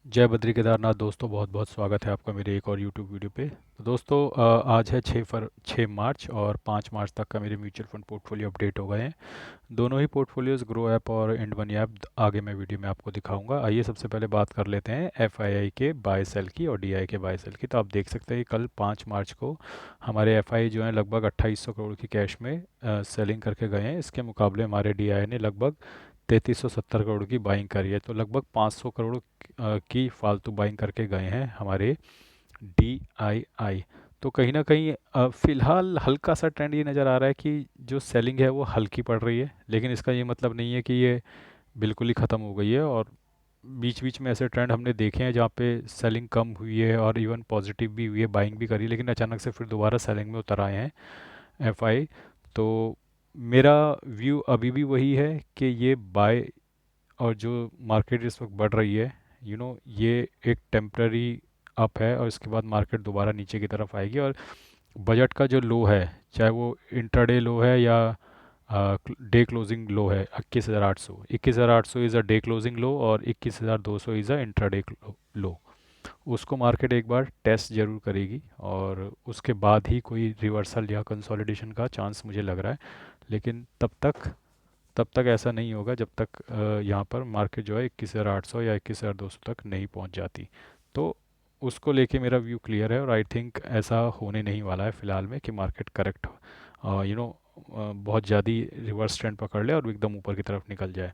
जय बद्री केदारनाथ दोस्तों, बहुत बहुत स्वागत है आपका मेरे एक और यूट्यूब वीडियो पे। तो दोस्तों, आज है 6 मार्च और 5 मार्च तक का मेरे म्यूचुअल फंड पोर्टफोलियो अपडेट हो गए हैं। दोनों ही पोर्टफोलियोज़ ग्रो ऐप और इंड मनी ऐप आगे मैं वीडियो में आपको दिखाऊंगा। आइए सबसे पहले बात कर लेते हैं एफआईआई के बाय सेल की और डीआई के बाय सेल की। तो आप देख सकते हैं कि कल 5 मार्च को हमारे एफआई जो है लगभग 2800 करोड़ की कैश में सेलिंग करके गए हैं। इसके मुकाबले हमारे डीआई ने लगभग 3370 करोड़ की बाइंग करी है। तो लगभग 500 करोड़ की फालतू बाइंग करके गए हैं हमारे DII। तो कहीं ना कहीं फिलहाल हल्का सा ट्रेंड ये नज़र आ रहा है कि जो सेलिंग है वो हल्की पड़ रही है, लेकिन इसका ये मतलब नहीं है कि ये बिल्कुल ही ख़त्म हो गई है। और बीच बीच में ऐसे ट्रेंड हमने देखे हैं जहाँ पे सेलिंग कम हुई है और इवन पॉजिटिव भी हुई है, बाइंग भी करी, लेकिन अचानक से फिर दोबारा सेलिंग में उतर आए हैं एफआई। तो मेरा व्यू अभी भी वही है कि ये बाय और जो मार्केट इस वक्त बढ़ रही है, ये एक टेम्प्ररी अप है और इसके बाद मार्केट दोबारा नीचे की तरफ आएगी। और बजट का जो लो है, चाहे वो इंट्राडे लो है या डे क्लोजिंग लो है, 21,800 इज़ अ डे क्लोजिंग लो और 21,200 इज़ अ इंट्राडे लो। उसको मार्केट एक बार टेस्ट जरूर करेगी और उसके बाद ही कोई रिवर्सल या कंसोलिडेशन का चांस मुझे लग रहा है। लेकिन तब तक ऐसा नहीं होगा जब तक यहाँ पर मार्केट जो है 21,800 या 21,200 तक नहीं पहुँच जाती। तो उसको लेके मेरा व्यू क्लियर है और आई थिंक ऐसा होने नहीं वाला है फ़िलहाल में कि मार्केट करेक्ट बहुत ज़्यादा रिवर्स ट्रेंड पकड़ ले और एकदम ऊपर की तरफ निकल जाए।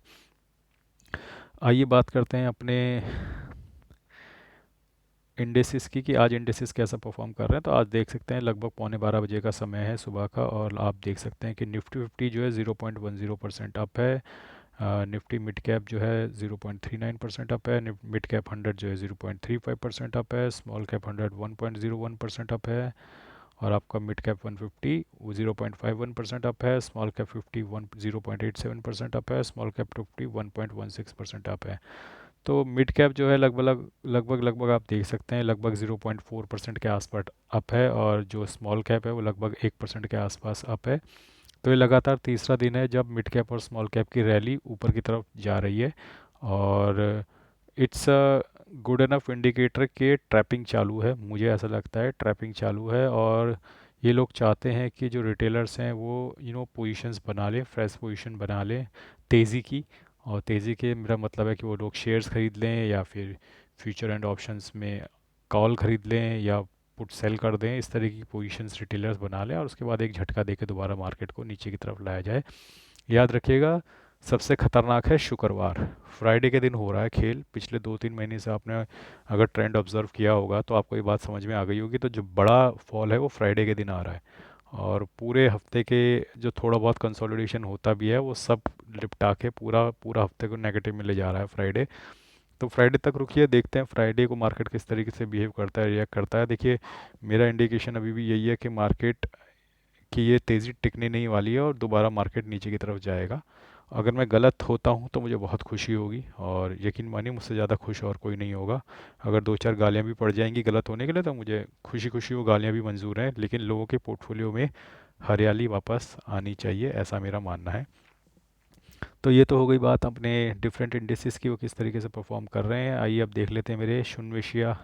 आइए बात करते हैं अपने इंडेसिस की कि आज इंडेसिस कैसा परफॉर्म कर रहे हैं। तो आज देख सकते हैं लगभग 11:15 बजे का समय है सुबह का, और आप देख सकते हैं कि निफ्टी फिफ्टी जो है 0.10% अप है। निफ्टी मिड कैप जो है 0.39% अप है। मिड कैप 100 जो है 0.35% अप है। स्मॉल कैप 100 1.01% अप है। और आपका मिड कैप 150 वो 0.51% अप है। स्मॉल कैप 50 0.87% अप है। स्मॉल कैप 50 1.16% अप है। तो मिड कैप जो है लगभग आप देख सकते हैं लगभग 0.4% के आसपास अप है, और जो स्मॉल कैप है वो लगभग 1% के आसपास अप है। तो ये लगातार तीसरा दिन है जब मिड कैप और स्मॉल कैप की रैली ऊपर की तरफ जा रही है। और it's a good enough indicator के ट्रैपिंग चालू है, मुझे ऐसा लगता है ट्रैपिंग चालू है। और ये लोग चाहते हैं कि जो रिटेलर्स हैं वो पोजीशंस बना लें, फ्रेश पोजीशन बना लें तेज़ी की। और तेज़ी के मेरा मतलब है कि वो लोग शेयर्स खरीद लें या फिर फ्यूचर एंड ऑप्शंस में कॉल खरीद लें या पुट सेल कर दें। इस तरह की पोजीशंस रिटेलर्स बना लें और उसके बाद एक झटका देके दोबारा मार्केट को नीचे की तरफ लाया जाए। याद रखिएगा, सबसे खतरनाक है शुक्रवार, फ्राइडे के दिन हो रहा है खेल। पिछले 2-3 महीने से आपने अगर ट्रेंड ऑब्जर्व किया होगा तो आपको ये बात समझ में आ गई होगी। तो जो बड़ा फॉल है वो फ्राइडे के दिन आ रहा है, और पूरे हफ्ते के जो थोड़ा बहुत कंसोलिडेशन होता भी है वो सब लिपटा के पूरा पूरा हफ्ते को नेगेटिव में ले जा रहा है फ्राइडे। तो फ्राइडे तक रुकिए, देखते हैं फ्राइडे को मार्केट किस तरीके से बिहेव करता है, रिएक्ट करता है। देखिए, मेरा इंडिकेशन अभी भी यही है कि मार्केट की ये तेज़ी टिकने नहीं वाली है और दोबारा मार्केट नीचे की तरफ जाएगा। अगर मैं गलत होता हूँ तो मुझे बहुत खुशी होगी, और यकीन मानिए मुझसे ज़्यादा खुश और कोई नहीं होगा। अगर दो चार गालियाँ भी पड़ जाएंगी गलत होने के लिए तो मुझे खुशी खुशी वो गालियाँ भी मंजूर हैं, लेकिन लोगों के पोर्टफोलियो में हरियाली वापस आनी चाहिए, ऐसा मेरा मानना है। तो ये तो हो गई बात अपने डिफरेंट इंडेसिस की, वो किस तरीके से परफॉर्म कर रहे हैं। आइए अब देख लेते हैं मेरे शून्य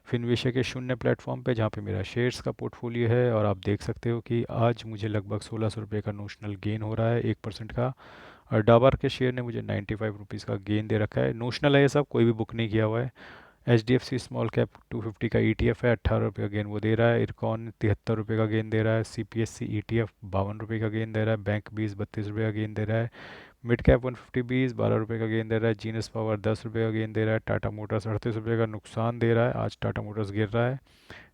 फिनविशा के शून्य प्लेटफॉर्म पे, जहाँ पे मेरा शेयर्स का पोर्टफोलियो है। और आप देख सकते हो कि आज मुझे लगभग 1600 रुपये का नोशनल गेन हो रहा है, 1% का। और डाबर के शेयर ने मुझे 95 रुपीज़ का गेन दे रखा है। नोशनल है ये सब, कोई भी बुक नहीं किया हुआ है। HDFC स्मॉल कैप 250 का ETF है, 18 रुपये का गेन वो दे रहा है। इरकॉन 73 रुपये का गेन दे रहा है। CPSC ETF 52 रुपये का गेन दे रहा है। बैंक 32 रुपये का गेन दे रहा है। मिड कैप 150 बीस 12 रुपये का गेन दे रहा है। जीनस पावर 10 रुपये का गेन दे रहा है। टाटा मोटर्स 38 रुपये का नुकसान दे रहा है, आज टाटा मोटर्स गिर रहा है।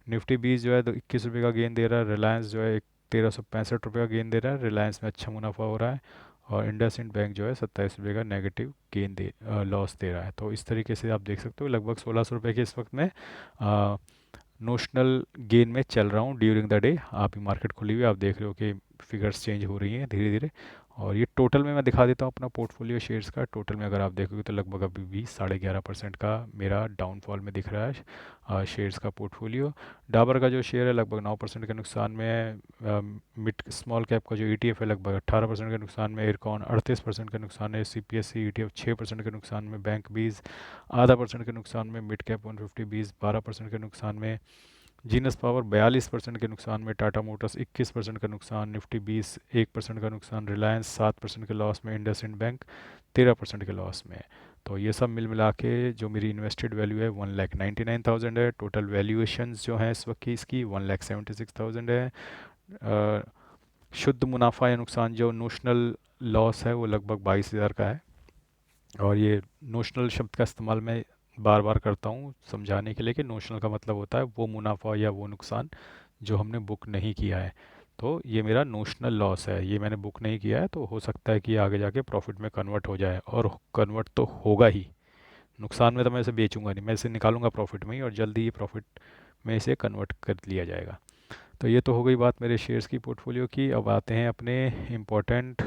निफ्टी 20 जो है 21 रुपये का गेन दे रहा है। रिलायंस जो है 1365 रुपये का गेन दे रहा है, रिलायंस में अच्छा मुनाफा हो रहा है। और इंडसइंड बैंक जो है 27 रुपये का नेगेटिव गेन दे लॉस दे रहा है। तो इस तरीके से आप देख सकते हो लगभग 1600 रुपये के इस वक्त में नोशनल गेन में चल रहा हूँ ड्यूरिंग द डे। आप ही मार्केट खुली हुई है, आप देख रहे हो कि फिगर्स चेंज हो रही हैं धीरे धीरे। और ये टोटल में मैं दिखा देता हूँ अपना पोर्टफोलियो शेयर्स का। टोटल में अगर आप देखोगे तो लगभग अभी भी 11.5% का मेरा डाउनफॉल में दिख रहा है शेयर्स का पोर्टफोलियो। डाबर का जो शेयर है लगभग 9% के नुकसान में है। मिड स्मॉल कैप का जो ईटीएफ है लगभग 18% के नुकसान में। एयरकॉन 38% के नुकसान है। सीपीएससी ईटीएफ 6% के नुकसान में। बैंक 20 0.5% के नुकसान में। मिड कैप 150 20 12% के नुकसान में। जीनस पावर 42% के नुकसान में। टाटा मोटर्स 21% का नुकसान। निफ्टी 20 1% का नुकसान। रिलायंस 7% के लॉस में। इंडसइंड बैंक 13% के लॉस में। तो ये सब मिल मिला के जो मेरी इन्वेस्टेड वैल्यू है 1,99,000 है। टोटल वैल्यूएशंस जो है इस वक्त की इसकी 1,76,000 है। अ, शुद्ध मुनाफा या नुकसान जो नोशनल लॉस है वो लगभग 22,000 का है। और ये नोशनल शब्द का इस्तेमाल मैं बार बार करता हूँ समझाने के लिए कि नोशनल का मतलब होता है वो मुनाफा या वो नुकसान जो हमने बुक नहीं किया है। तो ये मेरा नोशनल लॉस है, ये मैंने बुक नहीं किया है, तो हो सकता है कि आगे जाके प्रॉफिट में कन्वर्ट हो जाए, और कन्वर्ट तो होगा ही। नुकसान में तो मैं इसे बेचूंगा नहीं, मैं इसे निकालूंगा प्रॉफिट में ही, और जल्दी ही प्रॉफिट में इसे कन्वर्ट कर लिया जाएगा। तो ये तो हो गई बात मेरे शेयर्स की पोर्टफोलियो की। अब आते हैं अपने इम्पोर्टेंट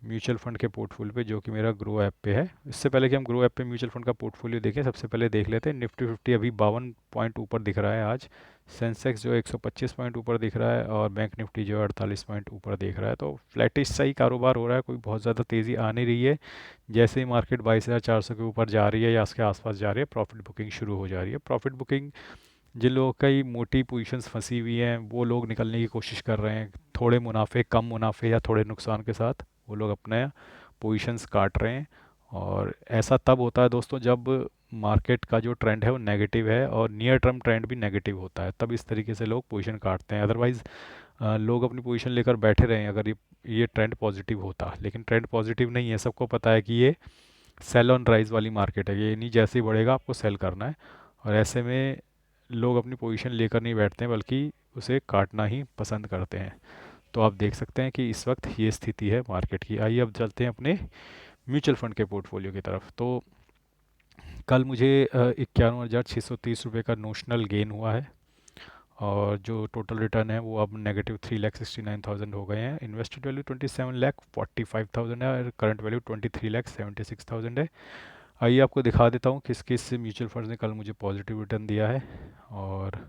म्यूचुअल फंड के पोर्टफोलियो पे, जो कि मेरा ग्रो ऐप पे है। इससे पहले कि हम ग्रो ऐप पे म्यूचुअल फंड का पोर्टफोलियो देखें, सबसे पहले देख लेते हैं निफ्टी 50 अभी 52 पॉइंट ऊपर दिख रहा है आज। सेंसेक्स जो 125 पॉइंट ऊपर दिख रहा है, और बैंक निफ्टी जो है 48 पॉइंट ऊपर दिख रहा है। तो फ्लैटिश सही कारोबार हो रहा है, कोई बहुत ज़्यादा तेज़ी आ नहीं रही है। जैसे ही मार्केट 22,400 के ऊपर जा रही है या उसके आसपास जा रही है, प्रॉफिट बुकिंग शुरू हो जा रही है। प्रॉफिट बुकिंग जिन लोगों की मोटी पोजीशंस फंसी हुई हैं वो लोग निकलने की कोशिश कर रहे हैं, थोड़े मुनाफे, कम मुनाफे या थोड़े नुकसान के साथ वो लोग अपने पोजीशंस काट रहे हैं। और ऐसा तब होता है दोस्तों जब मार्केट का जो ट्रेंड है वो नेगेटिव है, और नियर टर्म ट्रेंड भी नेगेटिव होता है, तब इस तरीके से लोग पोजीशन काटते हैं। अदरवाइज़ लोग अपनी पोजीशन लेकर बैठे रहे हैं अगर ये ट्रेंड पॉजिटिव होता। लेकिन ट्रेंड पॉजिटिव नहीं है, सबको पता है कि ये सेल ऑन राइज वाली मार्केट है, ये नहीं जैसे ही बढ़ेगा आपको सेल करना है। और ऐसे में लोग अपनी पोजीशन लेकर नहीं बैठते हैं, बल्कि उसे काटना ही पसंद करते हैं। तो आप देख सकते हैं कि इस वक्त ये स्थिति है मार्केट की। आइए अब चलते हैं अपने म्यूचुअल फंड के पोर्टफोलियो की तरफ। तो कल मुझे 51,630 रुपये का नोशनल गेन हुआ है, और जो टोटल रिटर्न है वो अब नेगेटिव 3,69,000 हो गए हैं। इन्वेस्टेड वैल्यू 27,45,000 है, और करंट वैल्यू 23,76,000 है। आइए आपको दिखा देता हूँ किस किस म्यूचुअल फंड ने कल मुझे पॉजिटिव रिटर्न दिया है, और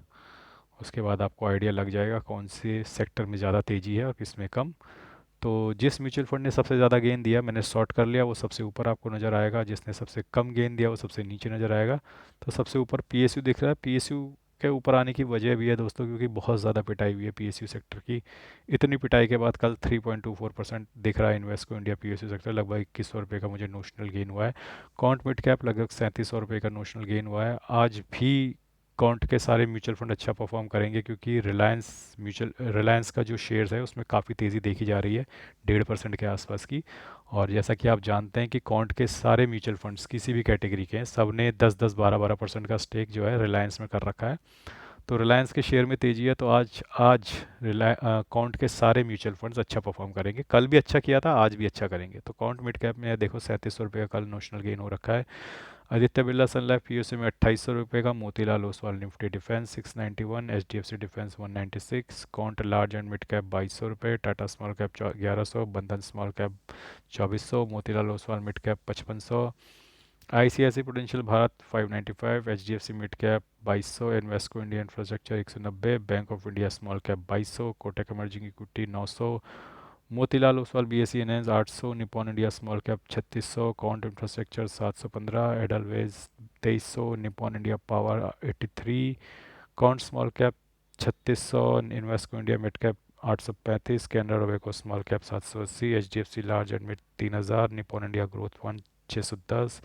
उसके बाद आपको आइडिया लग जाएगा कौन से सेक्टर में ज़्यादा तेज़ी है और किस में कम। तो जिस म्यूचुअल फंड ने सबसे ज़्यादा गेन दिया मैंने सॉर्ट कर लिया, वो सबसे ऊपर आपको नज़र आएगा। जिसने सबसे कम गेन दिया वो सबसे नीचे नज़र आएगा। तो सबसे ऊपर पीएसयू दिख रहा है। पीएसयू के ऊपर आने की वजह भी है दोस्तों, क्योंकि बहुत ज़्यादा पिटाई हुई है पीएसयू सेक्टर की। इतनी पिटाई के बाद कल 3.24% दिख रहा है इन्वेस्को इंडिया पीएसयू सेक्टर। लगभग 2100 रुपये का मुझे नोशनल गेन हुआ है। कॉन्ट मिड कैप लगभग 3700 रुपये का नोशनल गेन हुआ है। आज भी काउंट के सारे म्यूचुअल फंड अच्छा परफॉर्म करेंगे, क्योंकि रिलायंस का जो शेयर्स है उसमें काफ़ी तेज़ी देखी जा रही है, 1.5% के आसपास की। और जैसा कि आप जानते हैं कि काउंट के सारे म्यूचुअल फंड्स किसी भी कैटेगरी के हैं, सब ने 10-10 12-12% का स्टेक जो है रिलायंस में कर रखा है। तो रिलायंस के शेयर में तेज़ी है, तो आज आज काउंट के सारे म्यूचुअल फंड्स अच्छा परफॉर्म करेंगे। कल भी अच्छा किया था, आज भी अच्छा करेंगे। तो काउंट मिड कैप में देखो 3700 रुपये का कल नोशनल गेन हो रखा है। Aditya Birla Sun Life POC में 2800 रुपये का। Motilal Oswal Nifty defence 691, HDFC defence 196, Quant large and mid cap 2200 रुपये, Tata small cap 1100, Bandhan small cap 2400, Motilal Oswal mid cap 5500, ICICI Prudential Bharat 595, HDFC mid cap 2200, Invesco India infrastructure 190, Bank of India small cap 2200, Kotak emerging equity 900, Motilal Oswal BSE NS 800, Nippon India small cap 3600, Quant infrastructure 715, Edelweiss 2300, Nippon India power 83, Quant small cap 3600, Invesco India mid cap 835, Canara Robeco small cap 780, HDFC large and mid 3000, Nippon India growth fund 610,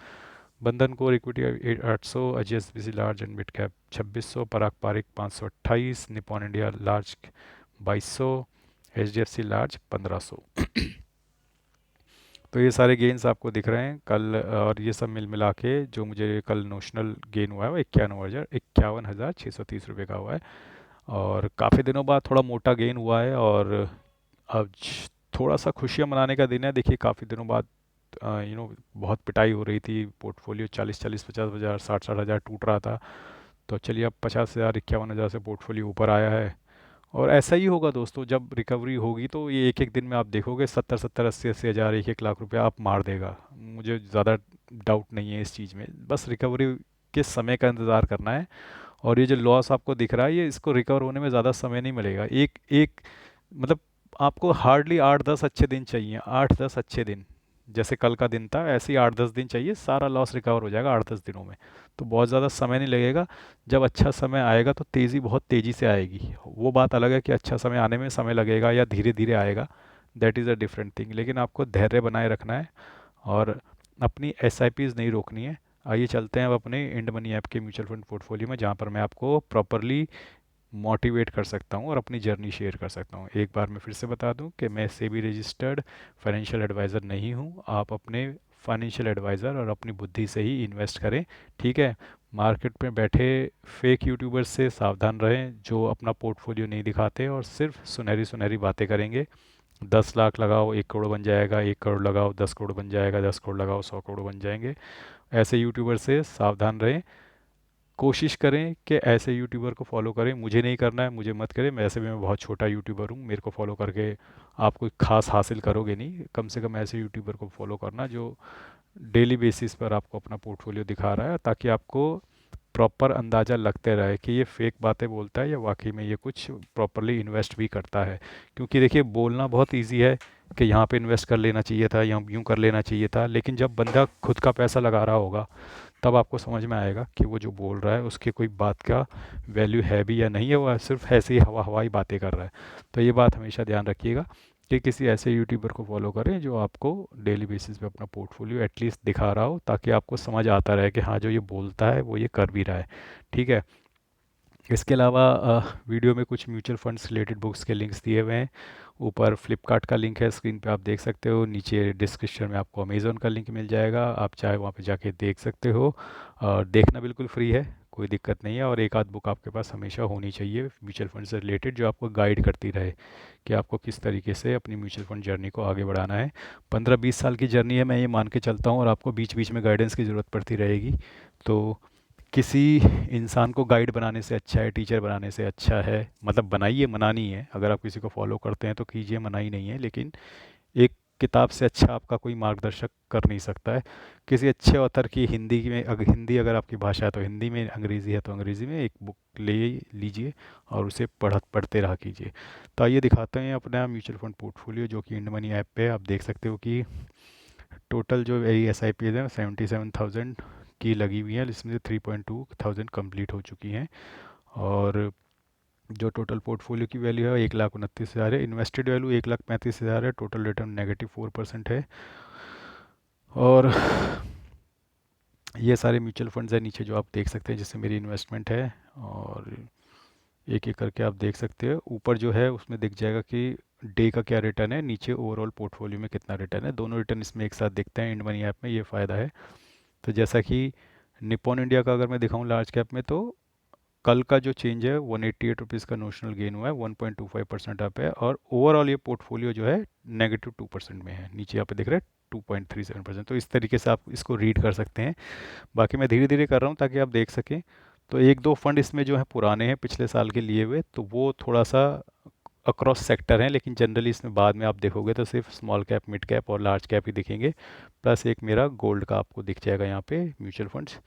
Bandhan core equity 800, HSBC large and mid cap 2600, Parag Parikh 528, Nippon India large 2200, HDFC large 1500। तो ये सारे gains आपको दिख रहे हैं कल, और ये सब मिल मिला के जो मुझे कल नोशनल गेन हुआ है वो 51,630 रुपये का हुआ है। और काफ़ी दिनों बाद थोड़ा मोटा गेन हुआ है, और अब थोड़ा सा खुशियाँ मनाने का दिन है। देखिए काफ़ी दिनों बाद बहुत पिटाई हो रही थी, पोर्टफोलियो 40-40 50,000 60-60 हज़ार टूट रहा था। तो चलिए अब 50,000 51,000 से पोर्टफोलियो ऊपर आया है, और ऐसा ही होगा दोस्तों, जब रिकवरी होगी तो ये एक एक दिन में आप देखोगे 70-70 80-80 हज़ार 1-1 लाख रुपया आप मार देगा। मुझे ज़्यादा डाउट नहीं है इस चीज़ में, बस रिकवरी के समय का इंतज़ार करना है। और ये जो लॉस आपको दिख रहा है, ये इसको रिकवर होने में ज़्यादा समय नहीं मिलेगा। एक एक मतलब आपको हार्डली 8-10 अच्छे दिन चाहिए, 8-10 अच्छे दिन। जैसे कल का दिन था, ऐसे ही 8-10 दिन चाहिए, सारा लॉस रिकवर हो जाएगा 8-10 दिनों में। तो बहुत ज़्यादा समय नहीं लगेगा। जब अच्छा समय आएगा तो तेज़ी बहुत तेज़ी से आएगी। वो बात अलग है कि अच्छा समय आने में समय लगेगा या धीरे धीरे आएगा, that is a different thing. लेकिन आपको धैर्य बनाए रखना है और अपनी एस आई पीज़ नहीं रोकनी है। आइए चलते हैं अब अपने इंड मनी ऐप के म्यूचुअल फंड पोर्टफोलियो में, जहाँ पर मैं आपको प्रॉपरली मोटिवेट कर सकता हूँ और अपनी जर्नी शेयर कर सकता हूँ। एक बार मैं फिर से बता दूँ कि मैं सेबी रजिस्टर्ड फाइनेंशियल एडवाइज़र नहीं हूँ। आप अपने फाइनेंशियल एडवाइज़र और अपनी बुद्धि से ही इन्वेस्ट करें, ठीक है। मार्केट में बैठे फेक यूट्यूबर्स से सावधान रहें, जो अपना पोर्टफोलियो नहीं दिखाते और सिर्फ सुनहरी सुनहरी बातें करेंगे। 10 लाख लगाओ 1 करोड़ बन जाएगा, 1 करोड़ लगाओ 10 करोड़ बन जाएगा, 10 करोड़ लगाओ 100 करोड़ बन जाएंगे। ऐसे यूट्यूबर से सावधान रहें। कोशिश करें कि ऐसे यूट्यूबर को फॉलो करें। मुझे नहीं करना है, मुझे मत करें, वैसे भी मैं बहुत छोटा यूट्यूबर हूँ, मेरे को फॉलो करके आप कोई खास हासिल करोगे नहीं। कम से कम ऐसे यूट्यूबर को फॉलो करना जो डेली बेसिस पर आपको अपना पोर्टफोलियो दिखा रहा है, ताकि आपको प्रॉपर अंदाज़ा लगते रहे कि ये फेक बातें बोलता है या वाकई में ये कुछ प्रॉपरली इन्वेस्ट भी करता है। क्योंकि देखिए, बोलना बहुत इजी है कि यहाँ पे इन्वेस्ट कर लेना चाहिए था, यहाँ यूँ कर लेना चाहिए था, लेकिन जब बंदा खुद का पैसा लगा रहा होगा तब आपको समझ में आएगा कि वो जो बोल रहा है उसकी कोई बात का वैल्यू है भी या नहीं है, वो सिर्फ ऐसे ही हवा हवाई बातें कर रहा है। तो ये बात हमेशा ध्यान रखिएगा कि किसी ऐसे यूट्यूबर को फॉलो करें जो आपको डेली बेसिस पे अपना पोर्टफोलियो एटलीस्ट दिखा रहा हो, ताकि आपको समझ आता रहे कि हाँ, जो ये बोलता है वो ये कर भी रहा है, ठीक है। इसके अलावा वीडियो में कुछ म्यूचुअल फंड्स रिलेटेड बुक्स के लिंक्स दिए हुए हैं। ऊपर फ्लिपकार्ट का लिंक है, स्क्रीन पे आप देख सकते हो। नीचे डिस्क्रिप्शन में आपको अमेज़ॉन का लिंक मिल जाएगा, आप चाहे वहाँ पे जाके देख सकते हो। और देखना बिल्कुल फ्री है, कोई दिक्कत नहीं है। और एक आध बुक आपके पास हमेशा होनी चाहिए म्यूचुअल फंड से रिलेटेड, जो आपको गाइड करती रहे कि आपको किस तरीके से अपनी म्यूचुअल फंड जर्नी को आगे बढ़ाना है। 15-20 साल की जर्नी है, मैं ये मान के चलता हूँ, और आपको बीच बीच में गाइडेंस की ज़रूरत पड़ती रहेगी। तो किसी इंसान को गाइड बनाने से अच्छा है, टीचर बनाने से अच्छा है, मतलब बनाइए, मना नहीं है। अगर आप किसी को फॉलो करते हैं तो कीजिए, मना ही नहीं है, लेकिन एक किताब से अच्छा आपका कोई मार्गदर्शक कर नहीं सकता है। किसी अच्छे ऑथर की हिंदी में, अगर हिंदी अगर आपकी भाषा है तो हिंदी में, अंग्रेज़ी है तो अंग्रेज़ी में एक बुक ले लीजिए और उसे पढ़ते रहा कीजिए। तो आइए दिखाते हैं अपना म्यूचुअल फंड पोर्टफोलियो, जो कि इंड मनी ऐप पे आप देख सकते हो कि टोटल जो मेरी एस आई पी है 77,000 की लगी हुई है, जिसमें से 3.2 थाउजेंड कंप्लीट हो चुकी हैं। और जो टोटल पोर्टफोलियो की वैल्यू है 1,29,000 है, इन्वेस्टेड वैल्यू 1,35,000 है, टोटल रिटर्न -4% है। और ये सारे म्यूचुअल फंड्स हैं नीचे जो आप देख सकते हैं, जिससे मेरी इन्वेस्टमेंट है। और एक एक करके आप देख सकते हो। ऊपर जो है उसमें दिख जाएगा कि डे का क्या रिटर्न है, नीचे ओवरऑल पोर्टफोलियो में कितना रिटर्न है। दोनों रिटर्न इसमें एक साथ दिखते हैं इंड मनी ऐप में, ये फ़ायदा है। तो जैसा कि निप्पॉन इंडिया का अगर मैं दिखाऊं लार्ज कैप में, तो कल का जो चेंज है 188 रुपीज़ का नोशनल गेन हुआ है, 1.25% अप है। और ओवरऑल ये पोर्टफोलियो जो है -2% में है, नीचे यहाँ पे दिख रहा है 2.37%। तो इस तरीके से आप इसको रीड कर सकते हैं। बाकी मैं धीरे धीरे कर रहा हूँ ताकि आप देख सकें। तो एक दो फंड इसमें जो है पुराने हैं, पिछले साल के लिए हुए, तो वो थोड़ा सा अक्रॉस सेक्टर हैं, लेकिन जनरली इसमें बाद में आप देखोगे तो सिर्फ स्मॉल कैप, मिड कैप और लार्ज कैप ही दिखेंगे। प्लस एक मेरा गोल्ड का आपको दिख जाएगा यहाँ पे म्यूचुअल फंड्स।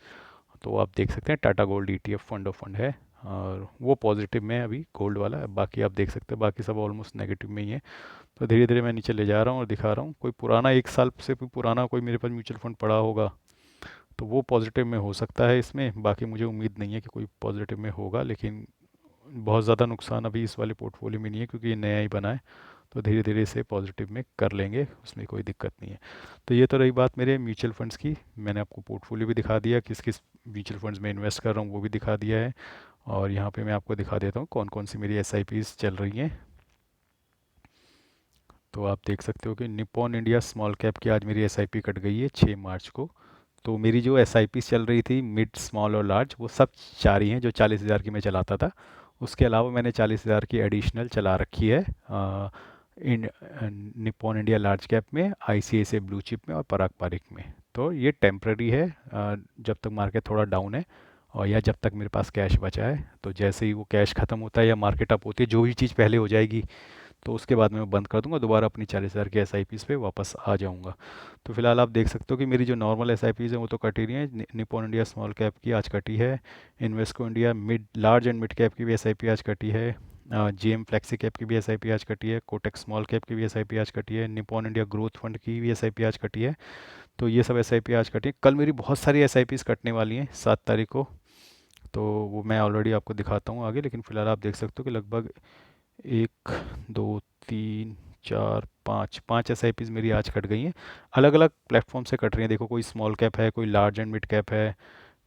तो आप देख सकते हैं Tata gold ETF fund of fund है, और वो पॉजिटिव में है अभी गोल्ड वाला। बाकी आप देख सकते हैं बाकी सब ऑलमोस्ट नेगेटिव में ही है। तो धीरे धीरे मैं नीचे ले जा रहा हूँ और दिखा रहा हूँ। कोई पुराना 1 साल से कोई पुराना कोई मेरे पास म्यूचुअल फंड पड़ा होगा तो वो पॉजिटिव में हो सकता है इसमें। बाकी मुझे उम्मीद नहीं है कि कोई पॉजिटिव में होगा, लेकिन बहुत ज़्यादा नुकसान अभी इस वाले पोर्टफोलियो में नहीं है, क्योंकि ये नया ही बना है। तो धीरे धीरे इसे पॉजिटिव में कर लेंगे, उसमें कोई दिक्कत नहीं है। तो ये तो रही बात मेरे म्यूचुअल फंड्स की। मैंने आपको पोर्टफोलियो भी दिखा दिया, किस किस म्यूचुअल फंड्स में इन्वेस्ट कर रहा हूँ वो भी दिखा दिया है। और यहाँ पे मैं आपको दिखा देता हूँ कौन कौन सी मेरी एस चल रही हैं। तो आप देख सकते हो कि निप्पॉन इंडिया स्मॉल कैप की आज मेरी एस कट गई है 6 मार्च को। तो मेरी जो एस चल रही थी मिड, स्मॉल और लार्ज, वो सब चार ही हैं जो 40,000 की मैं चलाता था। उसके अलावा मैंने 40,000 की एडिशनल चला रखी है इन निप्पॉन इंडिया लार्ज कैप में, ICICI ब्लू चिप में और पराग पारिक में। तो ये टेम्प्ररी है, जब तक मार्केट थोड़ा डाउन है। और या जब तक मेरे पास कैश बचा है। तो जैसे ही वो कैश ख़त्म होता है या मार्केट अप होती है, जो भी चीज़ पहले हो जाएगी, तो उसके बाद में मैं बंद कर दूंगा, दोबारा अपनी 40,000 की एस पे वापस आ जाऊंगा। तो फिलहाल आप देख सकते हो कि मेरी जो नॉर्मल एस हैं वो तो कट ही रही हैं। निपॉन इंडिया स्मॉल कैप की आज कटी है, Invesco India mid large and mid cap की भी एस आज कटी है, जीएम फ्लेक्सी कैप की भी एस आज कटी है, कोटक स्मॉल कैप की भी एस आज कटी है, निपॉन इंडिया ग्रोथ फंड की भी एस आज कटी है। तो ये सब एस आज कटी है। कल मेरी बहुत सारी एस कटने वाली हैं 7 तारीख को, तो वो मैं ऑलरेडी आपको दिखाता हूँ आगे। लेकिन फिलहाल आप देख सकते हो कि लगभग 1 2 3 4 5 एस मेरी आज कट गई हैं। अलग अलग प्लेटफॉर्म से कट रही हैं। देखो, कोई स्मॉल कैप है, कोई लार्ज एंड मिड कैप है,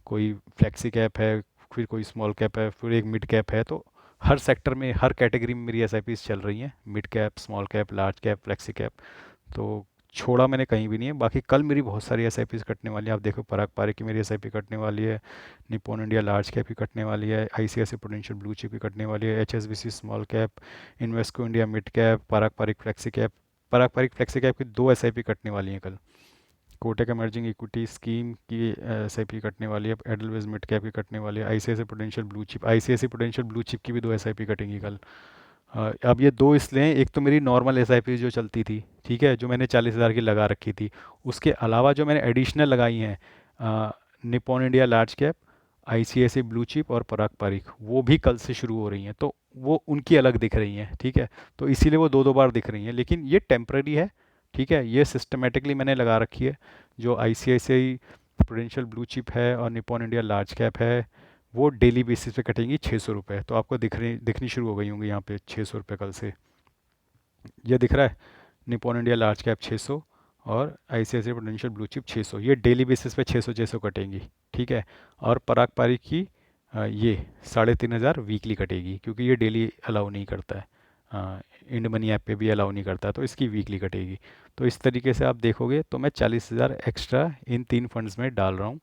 कोई फ्लेक्सी कैप है, फिर कोई स्मॉल कैप है, फिर एक मिड कैप है। तो हर सेक्टर में, हर कैटेगरी में मेरी एस चल रही हैं, mid cap, small cap, large cap, flexi cap. तो छोड़ा मैंने कहीं भी नहीं है। बाकी कल मेरी बहुत सारी एस कटने वाली है। आप देखो, पराग पारे की मेरी एस कटने वाली है, निपॉन इंडिया लार्ज कैप की कटने वाली है, आईसीआईसी प्रूडेंशियल ब्लू चिप की कटने वाली है, HSBC small cap, Invesco India mid cap, Parag Parikh flexi cap. Parag Parikh flexi cap की 2 एस कटने वाली हैं कल। कोटक इमर्जिंग इक्विटी स्कीम की एस कटने वाली है, एडलवेज मिड कैप की कटने वाली है, ICICI Prudential blue chip, ICICI Prudential blue chip की भी 2 एस कटेंगी कल। अब ये दो इसलिए हैं, एक तो मेरी नॉर्मल एस जो चलती थी, ठीक है, जो मैंने 40,000 की लगा रखी थी। उसके अलावा जो मैंने एडिशनल लगाई हैं, Nippon India large cap, ICICI blue chip और पराग पारिक, वो भी कल से शुरू हो रही हैं। तो वो उनकी अलग दिख रही हैं, ठीक है। तो इसीलिए वो दो दो बार दिख रही हैं, लेकिन ये टेम्पररी है, ठीक है। ये सिस्टमेटिकली मैंने लगा रखी है। जो आईसीआईसी प्रूडेंशियल ब्लू चिप है और निपॉन इंडिया लार्ज कैप है, वो डेली बेसिस पे कटेंगी 600 रुपये। तो आपको दिखनी शुरू हो गई होंगी यहाँ पे 600 रुपये कल से। ये दिख रहा है, निपॉन इंडिया लार्ज कैप 600 और आईसीआईसीआई प्रूडेंशियल ब्लू चिप 600, ये डेली बेसिस पे 600 कटेंगी, ठीक है। और पराग पारी की ये 3,500 वीकली कटेगी, क्योंकि ये डेली अलाउ नहीं करता है, इंड मनी ऐप पे भी अलाउ नहीं करता, तो इसकी वीकली कटेगी। तो इस तरीके से आप देखोगे तो मैं 40,000 एक्स्ट्रा इन 3 फंड्स में डाल रहा हूँ,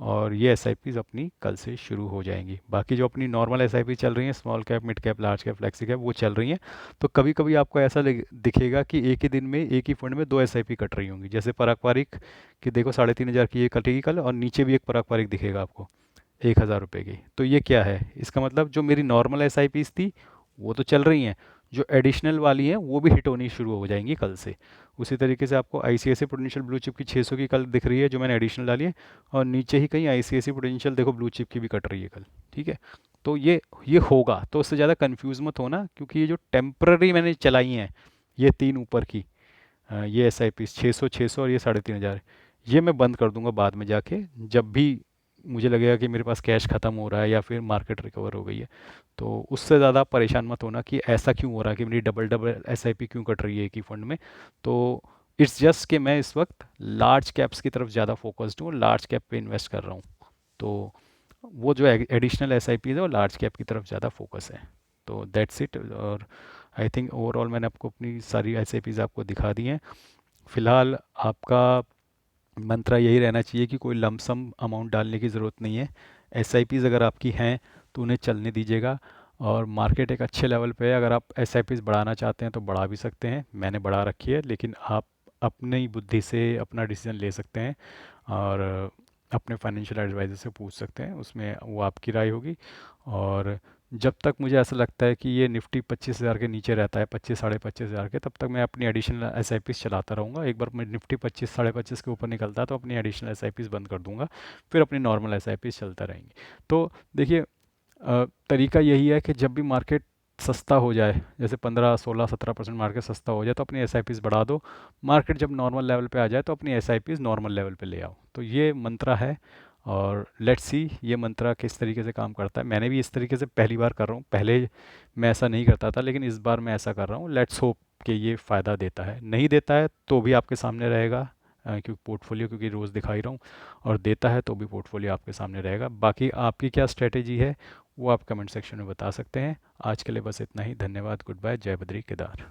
और ये एस अपनी कल से शुरू हो जाएंगी। बाकी जो अपनी नॉर्मल एस चल रही हैं, small cap, mid cap, large cap, flexi cap, वो चल रही हैं। तो कभी कभी आपको ऐसा दिखेगा कि एक ही दिन में एक ही फंड में 2 एस कट रही होंगी। जैसे पराग पारिक की देखो, 3,500 की ये कटेगी कल, और नीचे भी एक पराग पारिक दिखेगा आपको 1,000 रुपये की। तो ये क्या है, इसका मतलब जो मेरी नॉर्मल एस थी वो तो चल रही हैं, जो एडिशनल वाली हैं वो भी हिट होनी शुरू हो जाएंगी कल से। उसी तरीके से आपको आईसीआईसी प्रूडेंशियल ब्लू चिप की 600 की कल दिख रही है, जो मैंने एडिशनल डाली है, और नीचे ही कहीं आईसीआईसी प्रूडेंशियल देखो ब्लू चिप की भी कट रही है कल, ठीक है। तो ये होगा, तो उससे ज़्यादा कंफ्यूज मत होना, क्योंकि ये जो टेम्पररी मैंने चलाई हैं, ये 3 ऊपर की, ये एस आई पी 600 और ये 3,500, ये मैं बंद कर दूंगा बाद में जाके, जब भी मुझे लगेगा कि मेरे पास कैश ख़त्म हो रहा है या फिर मार्केट रिकवर हो गई है। तो उससे ज़्यादा परेशान मत होना कि ऐसा क्यों हो रहा है कि मेरी double double S I P क्यों कट रही है एक ही फंड में। तो इट्स जस्ट कि मैं इस वक्त लार्ज कैप्स की तरफ ज़्यादा फोकस्ड हूँ, लार्ज कैप पे इन्वेस्ट कर रहा हूँ। तो वो जो एडिशनल एस आई पी है वो लार्ज कैप की तरफ ज़्यादा फोकस है। तो दैट्स इट। और आई थिंक ओवरऑल मैंने आपको अपनी सारी एस आई पीज़ आपको दिखा दी हैं। फिलहाल आपका मंत्रा यही रहना चाहिए कि कोई लमसम अमाउंट डालने की ज़रूरत नहीं है। एस आई पीज़ अगर आपकी हैं तो उन्हें चलने दीजिएगा, और मार्केट एक अच्छे लेवल पे है। अगर आप एस आई पीज़ बढ़ाना चाहते हैं तो बढ़ा भी सकते हैं, मैंने बढ़ा रखी है, लेकिन आप अपनी बुद्धि से अपना डिसीजन ले सकते हैं, और अपने फाइनेंशियल एडवाइज़र से पूछ सकते हैं, उसमें वो आपकी राय होगी। और जब तक मुझे ऐसा लगता है कि ये निफ्टी 25,000 के नीचे रहता है, 25 साढ़े 25,000 के, तब तक मैं अपनी एडिशनल एस आई पीज़ चलाता रहूँगा। एक बार मैं निफ्टी 25 साढ़े 25 के ऊपर निकलता है तो अपनी एडिशनल एस आई पीज़ बंद कर दूंगा, फिर अपनी नॉर्मल एस आई पीज़ चलता रहेंगी। तो देखिए, तरीका यही है कि जब भी मार्केट सस्ता हो जाए, जैसे 15 16 17% मार्केट सस्ता हो जाए, तो अपनी एस आई पीज़ बढ़ा दो। मार्केट जब नॉर्मल लेवल पे आ जाए तो अपनी S I Pease normal level पे ले आओ। तो ये मंत्रा है, और लेट्स सी ये मंत्रा किस तरीके से काम करता है। मैंने भी इस तरीके से पहली बार कर रहा हूँ, पहले मैं ऐसा नहीं करता था, लेकिन इस बार मैं ऐसा कर रहा हूँ। लेट्स होप कि ये फ़ायदा देता है। नहीं देता है तो भी आपके सामने रहेगा, क्योंकि पोर्टफोलियो, क्योंकि रोज़ दिखा ही रहा हूँ, और देता है तो भी पोर्टफोलियो आपके सामने रहेगा। बाकी आपकी क्या स्ट्रेटेजी है वो आप कमेंट सेक्शन में बता सकते हैं। आज के लिए बस इतना ही। धन्यवाद, गुड बाय, जय बद्री केदार।